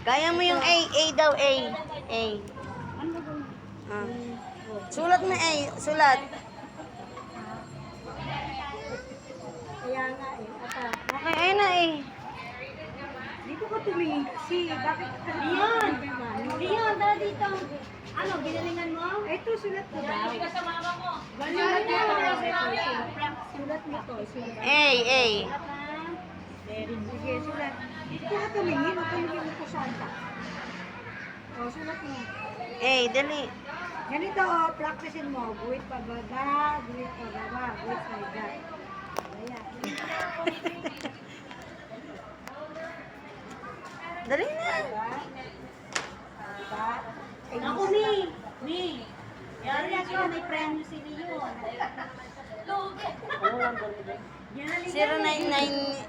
Kaya mo yung A. A daw, A. A. Ah. Sulat mo A. Sulat. Kaya nga eh. Okay, ayun na A. Dito ko tumingin kasi. Bakit? Leon! Leon, tara dito. Ano, ginalingan mo? Ito, sulat ko daw. Sulat Sulat nito. Sulat. A. A. Sige, sulat. Dito ka tumingin. Huwag tumingin ko saan ka. O, sulat mo. A. Dali. Ganito, practicein mo. Guhit pababa, guhit pababa, guhit pababa. Ayan. Dali na. Diba? Ay, Ako, Mi. Yari na siya, may premyo si Leon. 0911.